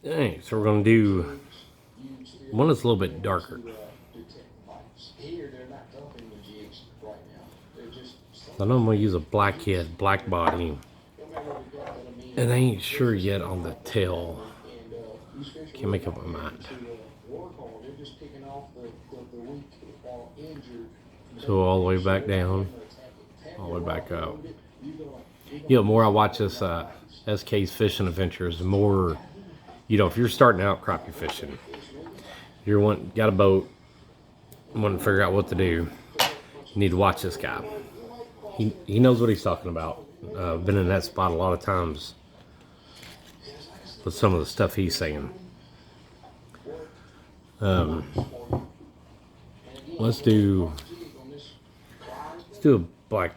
Alright, so we're going to do one that's a little bit darker. I know I'm going to use a black head, black body. And I ain't sure yet on the tail. Can't make up my mind. So all the way back down, all the way back up. You know, the more I watch this SK's fishing adventures, the more, you know, if you're starting out crappie fishing, got a boat, want to figure out what to do, you need to watch this guy. He knows what he's talking about. Been in that spot a lot of times with some of the stuff he's saying. Let's do a black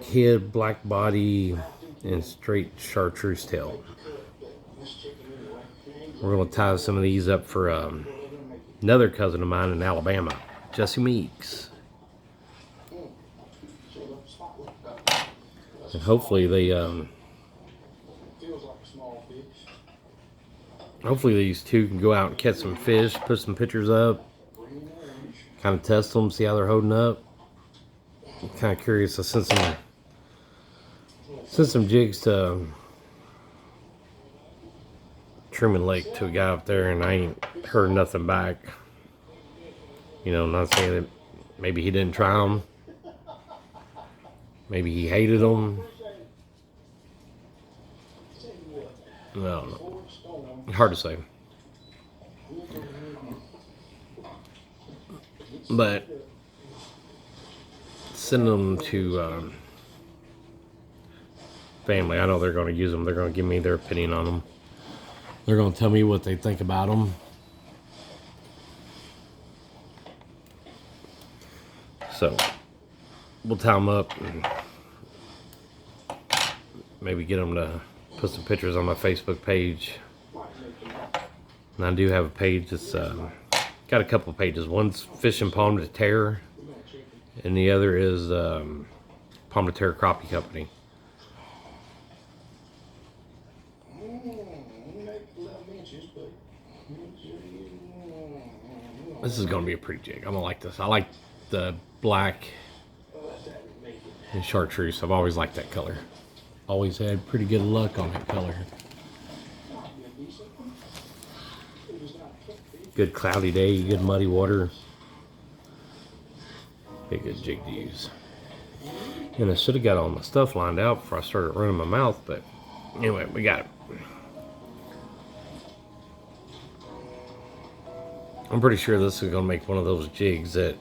head, black body, and straight chartreuse tail. We're going to tie some of these up for another cousin of mine in Alabama, Jesse Meeks. And hopefully hopefully these two can go out and catch some fish, put some pictures up, kind of test them, see how they're holding up. I'm kind of curious. I sent some jigs to Truman Lake to a guy up there, and I ain't heard nothing back. You know, not saying that maybe he didn't try them. Maybe he hated them. I don't know. Hard to say. But send them to family. I know they're going to use them. They're going to give me their opinion on them. They're going to tell me what they think about them. So we'll tie them up and maybe get them to put some pictures on my Facebook page. And I do have a page that's got a couple of pages. One's Fishing Pomme to Terre, and the other is Pomme to Terre Crappie Company. This is going to be a pretty jig. I'm going to like this. I like the black and chartreuse. I've always liked that color. Always had pretty good luck on that color. Good cloudy day, good muddy water. Be a good jig to use. And I should have got all my stuff lined out before I started running my mouth, but anyway, we got it. I'm pretty sure this is going to make one of those jigs that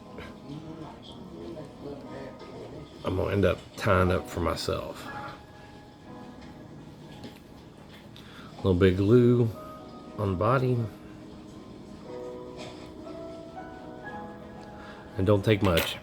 I'm going to end up tying up for myself. A little bit of glue on the body. And don't take much.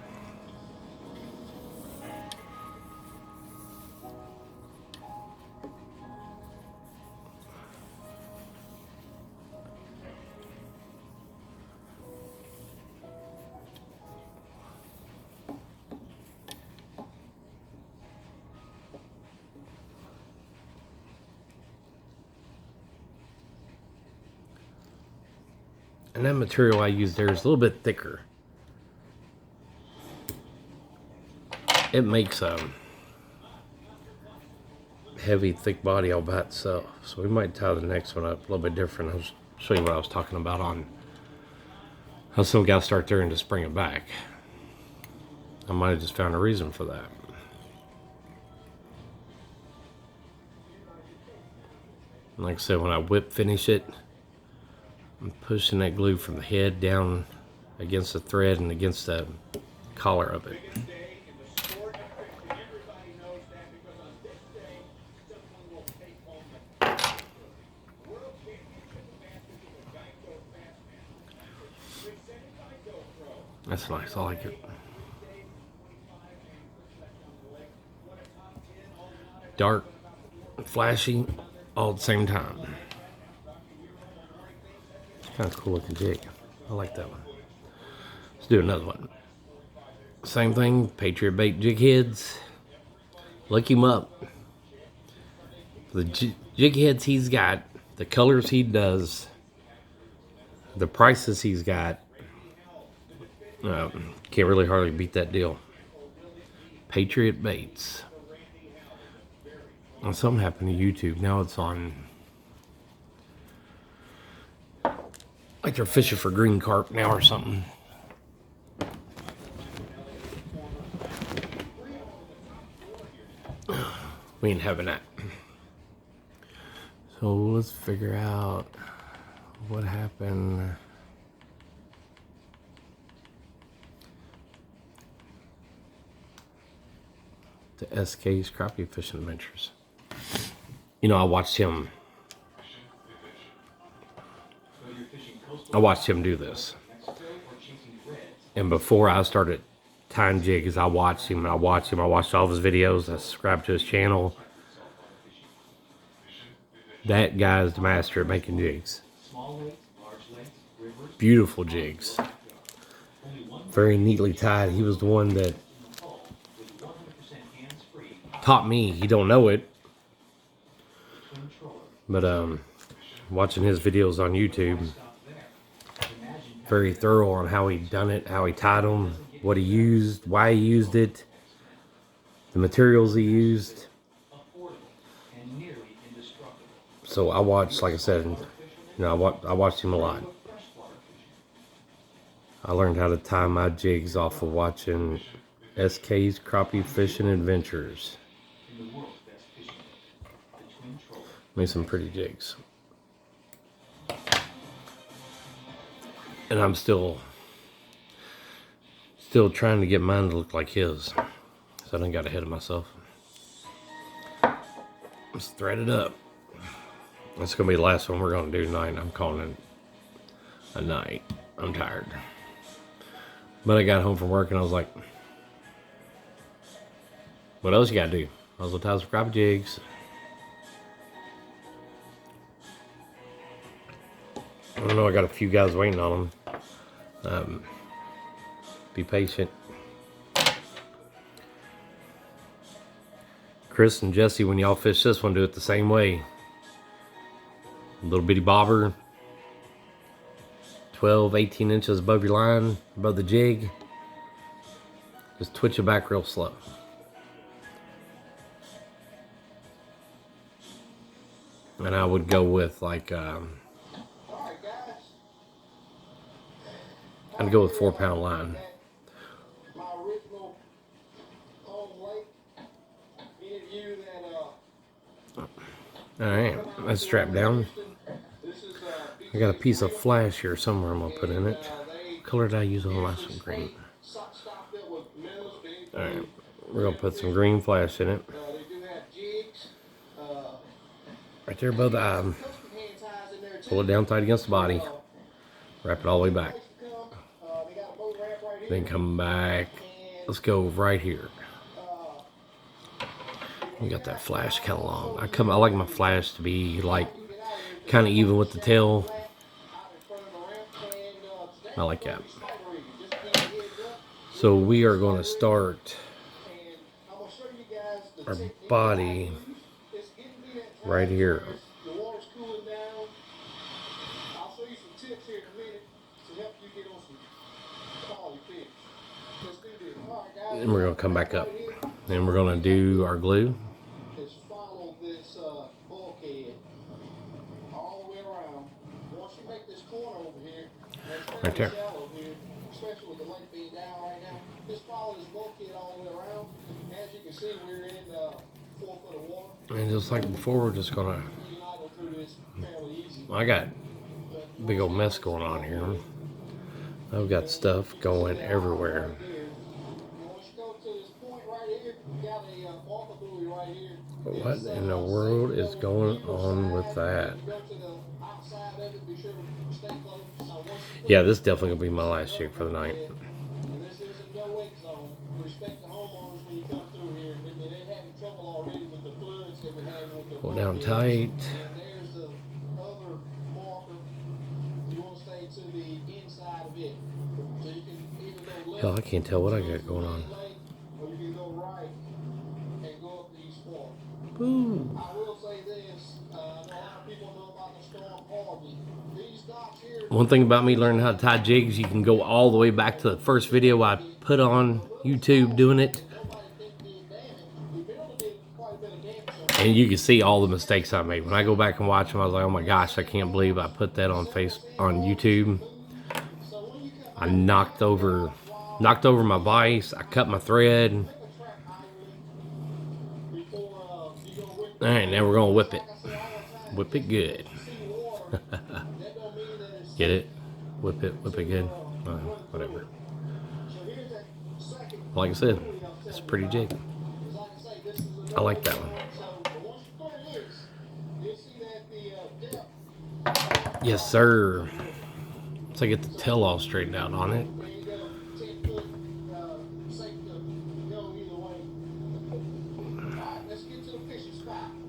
And that material I use there is a little bit thicker. It makes a heavy, thick body all by itself. So we might tie the next one up a little bit different. I'll show you what I was talking about on how some guys start there and just bring it back. I might have just found a reason for that. And like I said, when I whip finish it, I'm pushing that glue from the head down against the thread and against the collar of it. That's nice. I like it. Dark, flashy, all at the same time. Kind of cool looking jig. I like that one. Let's do another one. Same thing. Patriot bait jig heads. Look him up. The jig heads he's got The colors he does, the prices he's got, can't really hardly beat that deal. Patriot Baits. Well, something happened to YouTube. Now it's on, like they're fishing for green carp now or something. We ain't having that. So let's figure out what happened. To SK's Crappie Fishing Adventures. You know, I watched him do this. And before I started tying jigs, I watched him. I watched all of his videos. I subscribed to his channel. That guy's the master at making jigs. Beautiful jigs. Very neatly tied. He was the one that taught me. He don't know it. But watching his videos on YouTube, very thorough on how he done it, how he tied them, what he used, why he used it, the materials he used. So I watched, like I said, you know, I watched him a lot. I learned how to tie my jigs off of watching SK's Crappie Fishing Adventures. Made some pretty jigs. And I'm still trying to get mine to look like his. So I done got ahead of myself. Let's thread it up. That's going to be the last one we're going to do tonight. I'm calling it a night. I'm tired. But I got home from work and I was like, what else you got to do? I was going to tie some crappie jigs. I don't know, I got a few guys waiting on them. Be patient. Chris and Jesse, when y'all fish this one, do it the same way. A little bitty bobber, 12, 18 inches above your line, above the jig. Just twitch it back real slow. And I would go with like, I'd go with 4-pound line. Alright, that's strapped down. I got a piece of flash here somewhere I'm going to put in it. What color did I use on the last one? Green. Alright, we're going to put some green flash in it. Right there above the eye. Pull it down tight against the body. Wrap it all the way back. Then come back. Let's go right here. You got that flash kind of long. I like my flash to be like kind of even with the tail. I like that. So we are going to start our body right here. And we're going to come back up. And we're going to do our glue. Right there. And just like before, we're just going to... I got a big old mess going on here. I've got stuff going everywhere. What in the world is going on with that? Yeah, this is definitely going to be my last jig for the night. Pull down tight. Hell, I can't tell what I got going on. Boom. One thing about me learning how to tie jigs, you can go all the way back to the first video I put on YouTube doing it. And you can see all the mistakes I made. When I go back and watch them, I was like, oh my gosh, I can't believe I put that on YouTube. I knocked over my vise. I cut my thread. All right, now we're gonna whip it. Whip it good. Get it? Whip it good. Whatever. Like I said, it's a pretty jig. I like that one. Yes, sir. Once I get the tail all straightened out on it.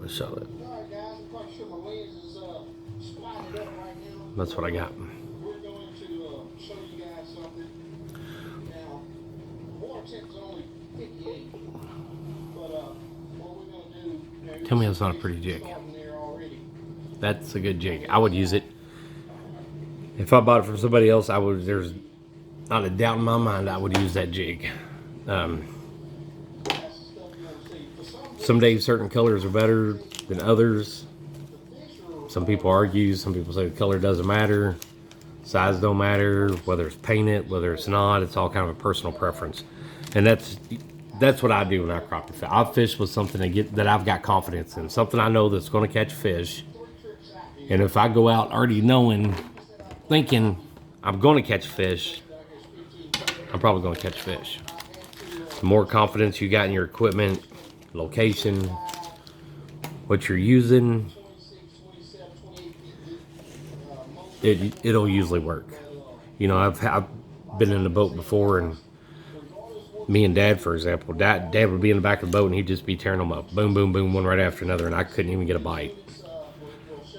Let's show it. That's what I got. We're going to show you guys something. Now, water temp is only 58. But what we're going to do... Tell me that's not a pretty jig. That's a good jig. I would use it. If I bought it from somebody else, I would. There's not a doubt in my mind I would use that jig. Some days certain colors are better than others. Some people argue. Some people say the color doesn't matter. Size don't matter. Whether it's painted, whether it's not. It's all kind of a personal preference. And that's what I do when I crappie fish. I fish with something that I've got confidence in. Something I know that's going to catch fish. And if I go out already thinking I'm going to catch fish, I'm probably going to catch fish. The more confidence you got in your equipment, location, what you're using, it'll usually work. You know, I've been in the boat before, and me and Dad, for example, Dad would be in the back of the boat and he'd just be tearing them up, boom, boom, boom, one right after another, and I couldn't even get a bite.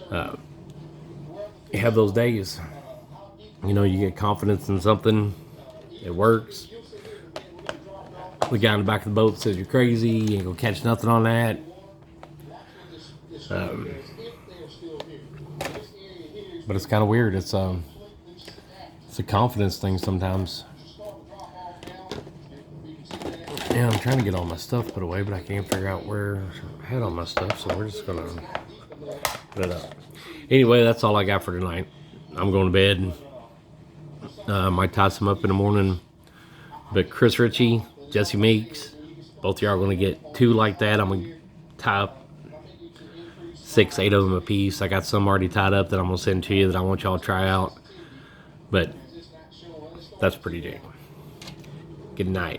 You have those days. You know, you get confidence in something, it works. The guy in the back of the boat says you're crazy, you ain't gonna catch nothing on that. But it's kind of weird. It's a confidence thing sometimes. Yeah, I'm trying to get all my stuff put away, but I can't figure out where I had all my stuff, so we're just gonna put it up. Anyway, that's all I got for tonight. I'm going to bed. Might tie some up in the morning. But Chris Ritchie, Jesse Meeks, both of y'all are going to get 2 like that. I'm going to tie up 6, 8 of them a piece. I got some already tied up that I'm going to send to you that I want y'all to try out. But that's pretty jig. Good night.